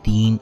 3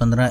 15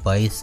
22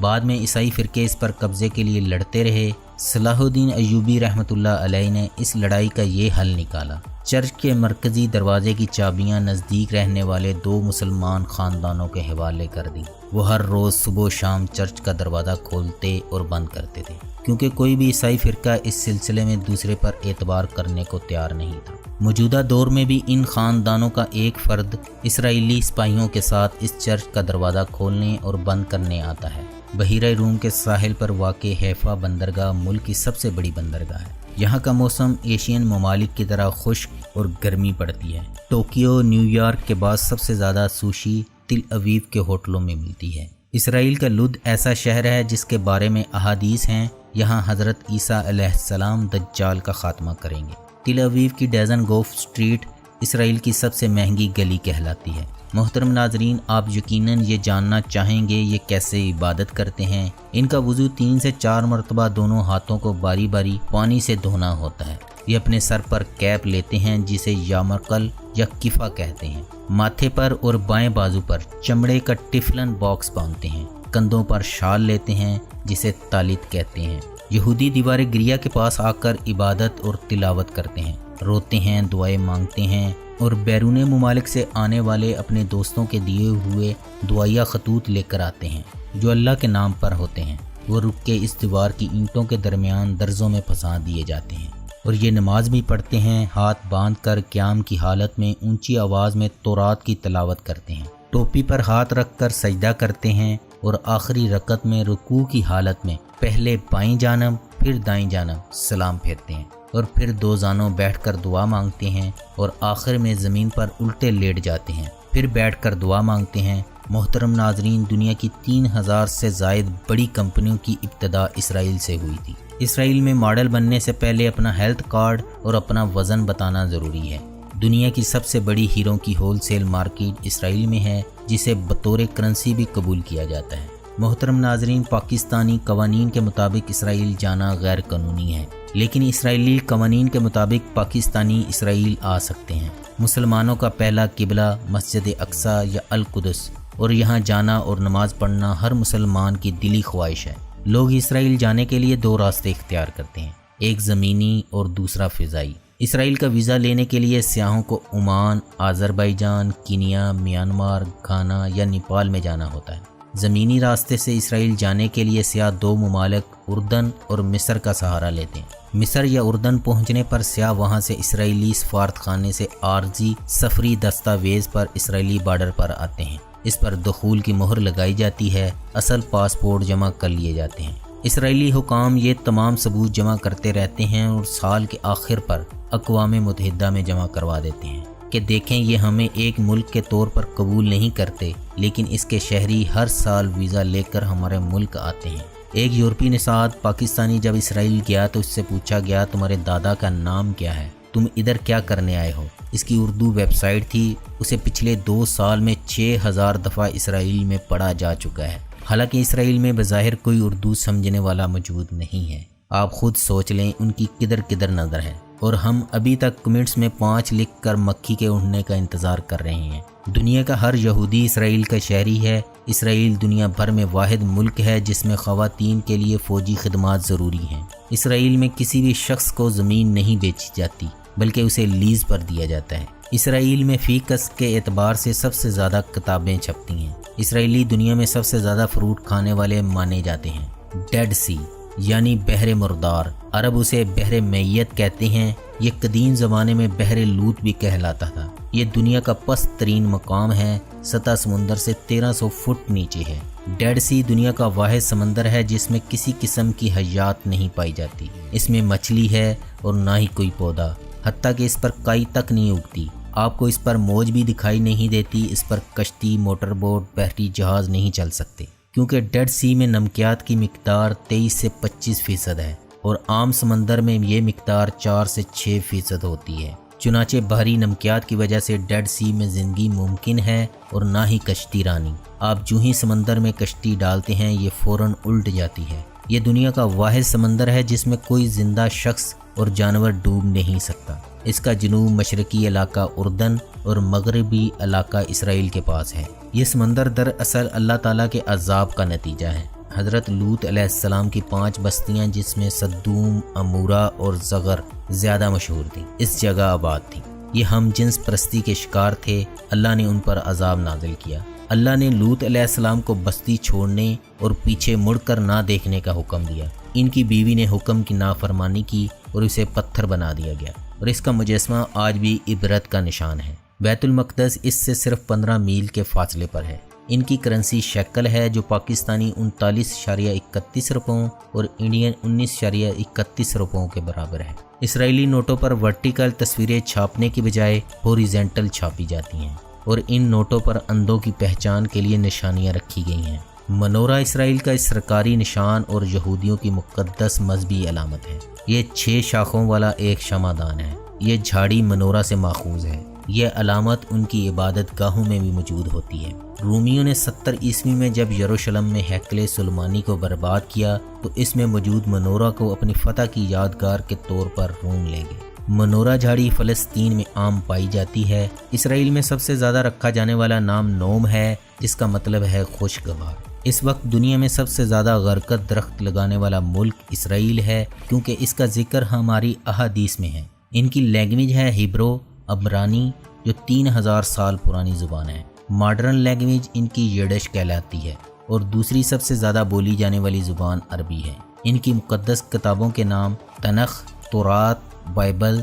بعد میں عیسائی فرقے اس پر قبضے کے لیے لڑتے رہے۔ صلاح الدین ایوبی رحمۃ اللہ علیہ نے اس لڑائی کا یہ حل نکالا۔ چرچ کے مرکزی دروازے کی چابیاں نزدیک رہنے والے 2 مسلمان خاندانوں کے حوالے کر دیں۔ وہ ہر روز صبح و شام چرچ کا دروازہ کھولتے اور بند کرتے تھے، کیونکہ کوئی بھی عیسائی فرقہ اس سلسلے میں دوسرے پر اعتبار کرنے کو تیار نہیں تھا۔ موجودہ دور میں بھی ان خاندانوں کا ایک فرد اسرائیلی سپاہیوں کے ساتھ اس چرچ کا دروازہ کھولنے اور بند کرنے آتا ہے۔ بحیرہ روم کے ساحل پر واقع حیفا بندرگاہ ملک کی سب سے بڑی بندرگاہ ہے۔ یہاں کا موسم ایشین ممالک کی طرح خشک اور گرمی پڑتی ہے۔ ٹوکیو، نیو یارک کے بعد سب سے زیادہ سوشی تل اویو کے ہوٹلوں میں ملتی ہے۔ اسرائیل کا لد ایسا شہر ہے جس کے بارے میں احادیث ہیں، یہاں حضرت عیسیٰ علیہ السلام دجال کا خاتمہ کریں گے۔ تل اویو کی ڈیزن گوف اسٹریٹ اسرائیل کی سب سے مہنگی گلی کہلاتی ہے۔ محترم ناظرین، آپ یقیناً یہ جاننا چاہیں گے یہ کیسے عبادت کرتے ہیں۔ ان کا وضو 3 سے 4 مرتبہ دونوں ہاتھوں کو باری باری پانی سے دھونا ہوتا ہے۔ یہ اپنے سر پر کیپ لیتے ہیں جسے یامرکل یا کفا کہتے ہیں۔ ماتھے پر اور بائیں بازو پر چمڑے کا ٹفلن باکس باندھتے ہیں۔ کندھوں پر شال لیتے ہیں جسے تالت کہتے ہیں۔ یہودی دیوار گریا کے پاس آ کر عبادت اور تلاوت کرتے ہیں، روتے ہیں، دعائیں مانگتے ہیں اور بیرون ممالک سے آنے والے اپنے دوستوں کے دیے ہوئے دعائیہ خطوط لے کر آتے ہیں جو اللہ کے نام پر ہوتے ہیں۔ وہ رک کے اس دیوار کی اینٹوں کے درمیان درزوں میں پھنسا دیے جاتے ہیں اور یہ نماز بھی پڑھتے ہیں، ہاتھ باندھ کر قیام کی حالت میں اونچی آواز میں تورات کی تلاوت کرتے ہیں، ٹوپی پر ہاتھ رکھ کر سجدہ کرتے ہیں اور آخری رکعت میں رکوع کی حالت میں پہلے بائیں جانب پھر دائیں جانب سلام پھیرتے ہیں اور پھر 2 زانوں بیٹھ کر دعا مانگتے ہیں اور آخر میں زمین پر الٹے لیٹ جاتے ہیں، پھر بیٹھ کر دعا مانگتے ہیں۔ محترم ناظرین، دنیا کی 3000 سے زائد بڑی کمپنیوں کی ابتدا اسرائیل سے ہوئی تھی۔ اسرائیل میں ماڈل بننے سے پہلے اپنا ہیلتھ کارڈ اور اپنا وزن بتانا ضروری ہے۔ دنیا کی سب سے بڑی ہیروں کی ہول سیل مارکیٹ اسرائیل میں ہے، جسے بطور کرنسی بھی قبول کیا جاتا ہے۔ محترم ناظرین، پاکستانی قوانین کے مطابق اسرائیل جانا غیر قانونی ہے، لیکن اسرائیلی قوانین کے مطابق پاکستانی اسرائیل آ سکتے ہیں۔ مسلمانوں کا پہلا قبلہ مسجد اقصی یا القدس، اور یہاں جانا اور نماز پڑھنا ہر مسلمان کی دلی خواہش ہے۔ لوگ اسرائیل جانے کے لیے 2 راستے اختیار کرتے ہیں، ایک زمینی اور دوسرا فضائی۔ اسرائیل کا ویزا لینے کے لیے سیاحوں کو Oman, Azerbaijan, Kenya, Myanmar, Ghana یا نیپال میں جانا ہوتا ہے۔ زمینی راستے سے اسرائیل جانے کے لیے سیاح 2 ممالک اردن اور مصر کا سہارا لیتے ہیں۔ مصر یا اردن پہنچنے پر سیاح وہاں سے اسرائیلی سفارت خانے سے عارضی سفری دستاویز پر اسرائیلی بارڈر پر آتے ہیں۔ اس پر دخول کی مہر لگائی جاتی ہے، اصل پاسپورٹ جمع کر لیے جاتے ہیں۔ اسرائیلی حکام یہ تمام ثبوت جمع کرتے رہتے ہیں اور سال کے آخر پر اقوام متحدہ میں جمع کروا دیتے ہیں کہ دیکھیں یہ ہمیں ایک ملک کے طور پر قبول نہیں کرتے، لیکن اس کے شہری ہر سال ویزا لے کر ہمارے ملک آتے ہیں۔ ایک یورپی نژاد پاکستانی جب اسرائیل گیا تو اس سے پوچھا گیا تمہارے دادا کا نام کیا ہے، تم ادھر کیا کرنے آئے ہو؟ اس کی اردو ویب سائٹ تھی، اسے پچھلے 2 سال میں 6000 دفعہ اسرائیل میں پڑھا جا چکا ہے۔ حالانکہ اسرائیل میں بظاہر کوئی اردو سمجھنے والا موجود نہیں ہے۔ آپ خود سوچ لیں ان کی کدھر نظر ہے، اور ہم ابھی تک کمنٹس میں 5 لکھ کر مکھی کے اڑنے کا انتظار کر رہے ہیں۔ دنیا کا ہر یہودی اسرائیل کا شہری ہے۔ اسرائیل دنیا بھر میں واحد ملک ہے جس میں خواتین کے لیے فوجی خدمات ضروری ہیں۔ اسرائیل میں کسی بھی شخص کو زمین نہیں بیچی جاتی، بلکہ اسے لیز پر دیا جاتا ہے۔ اسرائیل میں فی کس کے اعتبار سے سب سے زیادہ کتابیں چھپتی ہیں۔ اسرائیلی دنیا میں سب سے زیادہ فروٹ کھانے والے مانے جاتے ہیں۔ ڈیڈ سی یعنی بحر مردار، عرب اسے بحر میت کہتے ہیں۔ یہ قدیم زمانے میں بحر لوط بھی کہلاتا تھا۔ یہ دنیا کا پست ترین مقام ہے، سطح سمندر سے 1300 فٹ نیچے ہے۔ ڈیڈ سی دنیا کا واحد سمندر ہے جس میں کسی قسم کی حیات نہیں پائی جاتی۔ اس میں مچھلی ہے اور نہ ہی کوئی پودا، حتیٰ کہ اس پر کائی تک نہیں اگتی۔ آپ کو اس پر موج بھی دکھائی نہیں دیتی۔ اس پر کشتی، موٹر بوٹ، بحری جہاز نہیں چل سکتے، کیونکہ ڈیڈ سی میں نمکیات کی مقدار 23 سے 25% ہے اور عام سمندر میں یہ مقدار 4 سے 6% ہوتی ہے۔ چنانچہ بحری نمکیات کی وجہ سے ڈیڈ سی میں زندگی ممکن ہے اور نہ ہی کشتی رانی۔ آپ جو ہی سمندر میں کشتی ڈالتے ہیں یہ فوراً الٹ جاتی ہے۔ یہ دنیا کا واحد سمندر ہے جس میں کوئی زندہ شخص اور جانور ڈوب نہیں سکتا۔ اس کا جنوب مشرقی علاقہ اردن اور مغربی علاقہ اسرائیل کے پاس ہے۔ یہ سمندر دراصل اللہ تعالیٰ کے عذاب کا نتیجہ ہے۔ حضرت لوط علیہ السلام کی 5 بستیاں جس میں صدوم، امورا اور زغر زیادہ مشہور تھیں اس جگہ آباد تھیں۔ یہ ہم جنس پرستی کے شکار تھے، اللہ نے ان پر عذاب نازل کیا۔ اللہ نے لوط علیہ السلام کو بستی چھوڑنے اور پیچھے مڑ کر نہ دیکھنے کا حکم دیا۔ ان کی بیوی نے حکم کی نافرمانی کی اور اسے پتھر بنا دیا گیا، اور اس کا مجسمہ آج بھی عبرت کا نشان ہے۔ بیت المقدس اس سے صرف 15 میل کے فاصلے پر ہے۔ ان کی کرنسی شیکل ہے جو پاکستانی 39.31 روپوں اور انڈین 19.31 روپوں کے برابر ہے۔ اسرائیلی نوٹوں پر ورٹیکل تصویریں چھاپنے کی بجائے ہوریزنٹل چھاپی جاتی ہیں، اور ان نوٹوں پر اندھوں کی پہچان کے لیے نشانیاں رکھی گئی ہیں۔ منورہ اسرائیل کا سرکاری نشان اور یہودیوں کی مقدس مذہبی علامت ہے۔ یہ 6 شاخوں والا ایک شمعدان ہے۔ یہ جھاڑی منورہ سے ماخوذ ہے۔ یہ علامت ان کی عبادت گاہوں میں بھی موجود ہوتی ہے۔ رومیوں نے 70 عیسوی میں جب یروشلم میں ہیکل سلیمانی کو برباد کیا تو اس میں موجود منورہ کو اپنی فتح کی یادگار کے طور پر روم لے گئے۔ منورہ جھاڑی فلسطین میں عام پائی جاتی ہے۔ اسرائیل میں سب سے زیادہ رکھا جانے والا نام نوم ہے، جس کا مطلب ہے خوشگوار۔ اس وقت دنیا میں سب سے زیادہ غرقت درخت لگانے والا ملک اسرائیل ہے، کیونکہ اس کا ذکر ہماری احادیث میں ہے۔ ان کی لینگویج ہے ہیبرو عبرانی، جو 3000 سال پرانی زبان ہے۔ ماڈرن لینگویج ان کی یڈش کہلاتی ہے، اور دوسری سب سے زیادہ بولی جانے والی زبان عربی ہے۔ ان کی مقدس کتابوں کے نام تنخ، تورات، بائبل،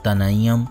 تنائم،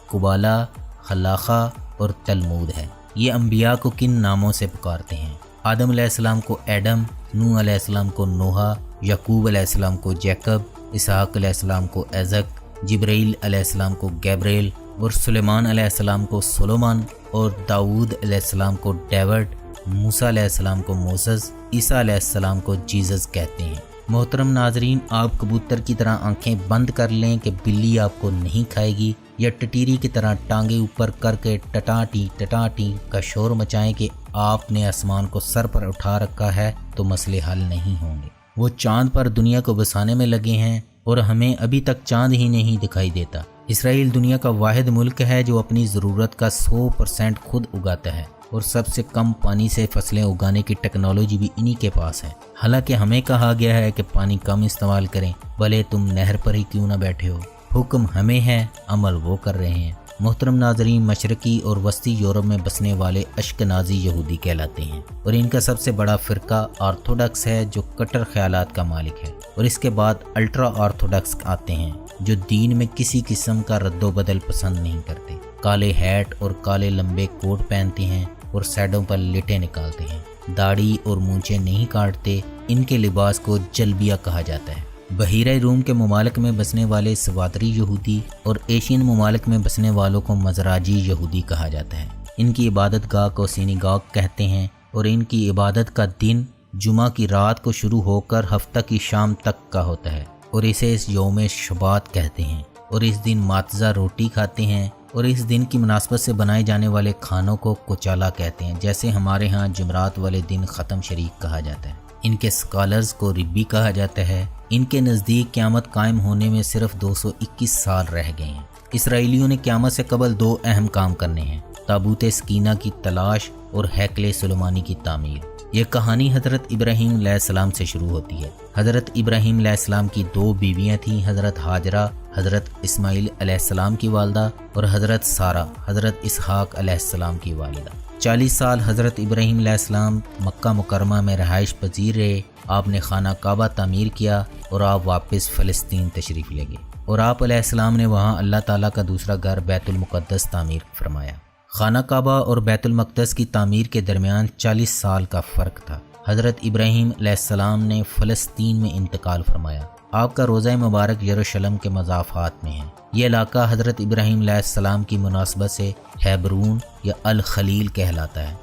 قبالہ، خلاقہ اور تلمود ہے۔ یہ انبیاء کو کن ناموں سے پکارتے ہیں؟ آدم علیہ السلام کو ایڈم، نوح علیہ السلام کو نوحہ، یعقوب علیہ السلام کو جیکب، اسحاق علیہ السلام کو ایزک، جبرائیل علیہ السلام کو گیبریل، اور سلیمان علیہ السلام کو سولومان، اور داؤد علیہ السلام کو ڈیوڈ، موسیٰ علیہ السلام کو موسیس، عیسیٰ علیہ السلام کو جیزس کہتے ہیں۔ محترم ناظرین، آپ کبوتر کی طرح آنکھیں بند کر لیں کہ بلی آپ کو نہیں کھائے گی، یا ٹٹیری کی طرح ٹانگیں اوپر کر کے ٹٹاٹی کا شور مچائیں کہ آپ نے آسمان کو سر پر اٹھا رکھا ہے، تو مسئلے حل نہیں ہوں گے۔ وہ چاند پر دنیا کو بسانے میں لگے ہیں، اور ہمیں ابھی تک چاند ہی نہیں دکھائی دیتا۔ اسرائیل دنیا کا واحد ملک ہے جو اپنی ضرورت کا 100% خود اگاتا ہے، اور سب سے کم پانی سے فصلیں اگانے کی ٹیکنالوجی بھی انہی کے پاس ہے۔ حالانکہ ہمیں کہا گیا ہے کہ پانی کم استعمال کریں، بھلے تم نہر پر ہی کیوں نہ بیٹھے ہو۔ حکم ہمیں ہے، عمل وہ کر رہے ہیں۔ محترم ناظرین، مشرقی اور وسطی یورپ میں بسنے والے اشکنازی یہودی کہلاتے ہیں، اور ان کا سب سے بڑا فرقہ آرتھوڈکس ہے جو کٹر خیالات کا مالک ہے، اور اس کے بعد الٹرا آرتھوڈکس آتے ہیں جو دین میں کسی قسم کا رد و بدل پسند نہیں کرتے۔ کالے ہیٹ اور کالے لمبے کوٹ پہنتے ہیں اور سیڈوں پر لٹیں نکالتے ہیں۔ داڑھی اور مونچھیں نہیں کاٹتے۔ ان کے لباس کو جلبیہ کہا جاتا ہے۔ بحیرہ روم کے ممالک میں بسنے والے سواتری یہودی اور ایشین ممالک میں بسنے والوں کو مزراجی یہودی کہا جاتا ہے۔ ان کی عبادت گاہ کو سینیگاگ کہتے ہیں، اور ان کی عبادت کا دن جمعہ کی رات کو شروع ہو کر ہفتہ کی شام تک کا ہوتا ہے، اور اسے اس یوم شبات کہتے ہیں، اور اس دن ماتزہ روٹی کھاتے ہیں، اور اس دن کی مناسبت سے بنائے جانے والے کھانوں کو کوچالا کہتے ہیں، جیسے ہمارے ہاں جمعرات والے دن ختم شریک کہا جاتا ہے۔ ان کے سکالرز کو ربی کہا جاتا ہے۔ ان کے نزدیک قیامت قائم ہونے میں صرف 221 سال رہ گئے ہیں۔ اسرائیلیوں نے قیامت سے قبل 2 اہم کام کرنے ہیں: تابوت سکینہ کی تلاش اور ہیکل سلیمانی کی تعمیر۔ یہ کہانی حضرت ابراہیم علیہ السلام سے شروع ہوتی ہے۔ حضرت ابراہیم علیہ السلام کی 2 بیویاں تھیں، حضرت ہاجرہ حضرت اسماعیل علیہ السلام کی والدہ، اور حضرت سارہ حضرت اسحاق علیہ السلام کی والدہ۔ 40 سال حضرت ابراہیم علیہ السلام مکہ مکرمہ میں رہائش پذیر رہے۔ آپ نے خانہ کعبہ تعمیر کیا، اور آپ واپس فلسطین تشریف لے گئے، اور آپ علیہ السلام نے وہاں اللہ تعالیٰ کا دوسرا گھر بیت المقدس تعمیر فرمایا۔ خانہ کعبہ اور بیت المقدس کی تعمیر کے درمیان 40 سال کا فرق تھا۔ حضرت ابراہیم علیہ السلام نے فلسطین میں انتقال فرمایا۔ آپ کا روضہ مبارک یروشلم کے مضافات میں ہے۔ یہ علاقہ حضرت ابراہیم علیہ السلام کی مناسبت سے ہیبرون یا الخلیل کہلاتا ہے۔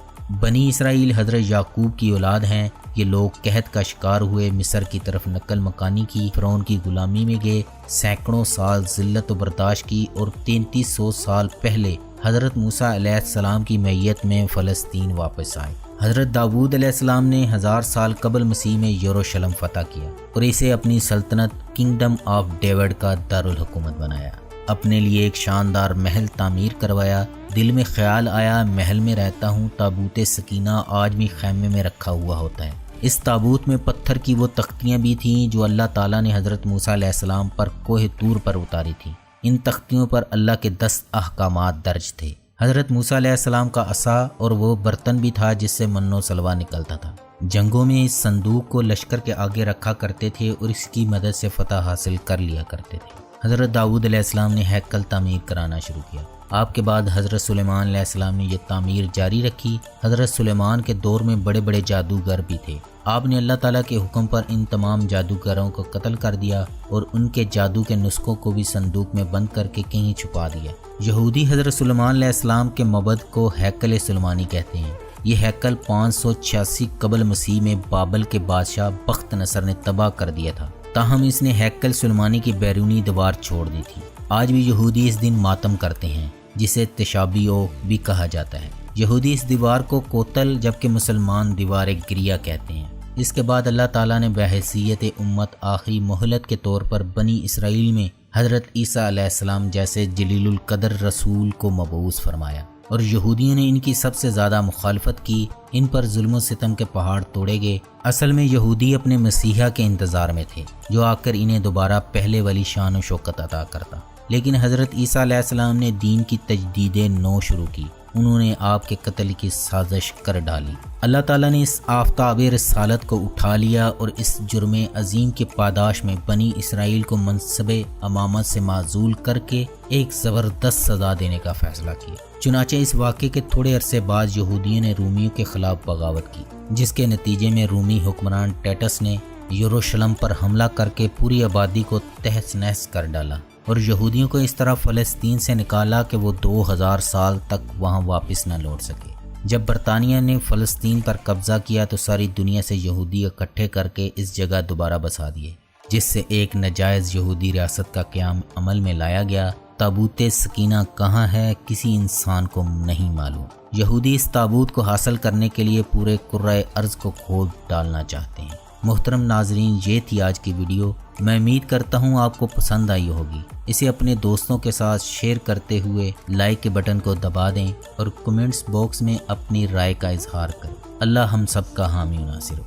بنی اسرائیل حضرت یعقوب کی اولاد ہیں۔ یہ لوگ قحط کا شکار ہوئے، مصر کی طرف نقل مکانی کی، فرعون کی غلامی میں گئے، سینکڑوں سال ذلت و برداشت کی، اور 3300 سال پہلے حضرت موسیٰ علیہ السلام کی معیت میں فلسطین واپس آئے۔ حضرت داؤد علیہ السلام نے 1000 سال قبل مسیح میں یروشلم فتح کیا، اور اسے اپنی سلطنت کنگڈم آف ڈیوڈ کا دارالحکومت بنایا۔ اپنے لیے ایک شاندار محل تعمیر کروایا۔ دل میں خیال آیا، محل میں رہتا ہوں، تابوت سکینہ آج بھی خیمے میں رکھا ہوا ہوتا ہے۔ اس تابوت میں پتھر کی وہ تختیاں بھی تھیں جو اللہ تعالیٰ نے حضرت موسیٰ علیہ السلام پر کوہ طور پر اتاری تھیں۔ ان تختیوں پر اللہ کے 10 احکامات درج تھے۔ حضرت موسیٰ علیہ السلام کا عصا اور وہ برتن بھی تھا جس سے من و سلوہ نکلتا تھا۔ جنگوں میں اس صندوق کو لشکر کے آگے رکھا کرتے تھے اور اس کی مدد سے فتح حاصل کر لیا کرتے تھے۔ حضرت داؤد علیہ السلام نے ہیکل تعمیر کرانا شروع کیا۔ آپ کے بعد حضرت سلیمان علیہ السلام نے یہ تعمیر جاری رکھی۔ حضرت سلیمان کے دور میں بڑے بڑے جادوگر بھی تھے۔ آپ نے اللہ تعالیٰ کے حکم پر ان تمام جادوگروں کو قتل کر دیا اور ان کے جادو کے نسخوں کو بھی صندوق میں بند کر کے کہیں چھپا دیا۔ یہودی حضرت سلیمان علیہ السلام کے معبد کو ہیکل سلیمانی کہتے ہیں۔ یہ ہیکل 586 قبل مسیح میں بابل کے بادشاہ بخت نصر نے تباہ کر دیا تھا، تاہم اس نے ہیکل سلیمانی کی بیرونی دیوار چھوڑ دی تھی۔ آج بھی یہودی اس دن ماتم کرتے ہیں، جسے تشابیو بھی کہا جاتا ہے۔ یہودی اس دیوار کو کوتل جبکہ مسلمان دیوار گریہ کہتے ہیں۔ اس کے بعد اللہ تعالیٰ نے بحیثیت امت آخری مہلت کے طور پر بنی اسرائیل میں حضرت عیسیٰ علیہ السلام جیسے جلیل القدر رسول کو مبعوث فرمایا، اور یہودیوں نے ان کی سب سے زیادہ مخالفت کی۔ ان پر ظلم و ستم کے پہاڑ توڑے گئے۔ اصل میں یہودی اپنے مسیحا کے انتظار میں تھے جو آ کر انہیں دوبارہ پہلے والی شان و شوکت عطا کرتا، لیکن حضرت عیسیٰ علیہ السلام نے دین کی تجدید نو شروع کی۔ انہوں نے آپ کے قتل کی سازش کر ڈالی۔ اللہ تعالیٰ نے اس آفتاب رسالت کو اٹھا لیا اور اس جرم عظیم کی پاداش میں بنی اسرائیل کو منصب امامت سے معزول کر کے ایک زبردست سزا دینے کا فیصلہ کیا۔ چنانچہ اس واقعے کے تھوڑے عرصے بعد یہودیوں نے رومیوں کے خلاف بغاوت کی، جس کے نتیجے میں رومی حکمران ٹیٹس نے یروشلم پر حملہ کر کے پوری آبادی کو تہس نہس کر ڈالا اور یہودیوں کو اس طرح فلسطین سے نکالا کہ وہ 2000 سال تک وہاں واپس نہ لوٹ سکے۔ جب برطانیہ نے فلسطین پر قبضہ کیا تو ساری دنیا سے یہودی اکٹھے کر کے اس جگہ دوبارہ بسا دیے، جس سے ایک ناجائز یہودی ریاست کا قیام عمل میں لایا گیا۔ تابوت سکینہ کہاں ہے کسی انسان کو نہیں معلوم۔ یہودی اس تابوت کو حاصل کرنے کے لیے پورے کرۂ ارض کو کھود ڈالنا چاہتے ہیں۔ محترم ناظرین، یہ تھی آج کی ویڈیو۔ میں امید کرتا ہوں آپ کو پسند آئی ہوگی۔ اسے اپنے دوستوں کے ساتھ شیئر کرتے ہوئے لائک کے بٹن کو دبا دیں اور کمنٹس باکس میں اپنی رائے کا اظہار کریں۔ اللہ ہم سب کا حامی و ناصر ہو۔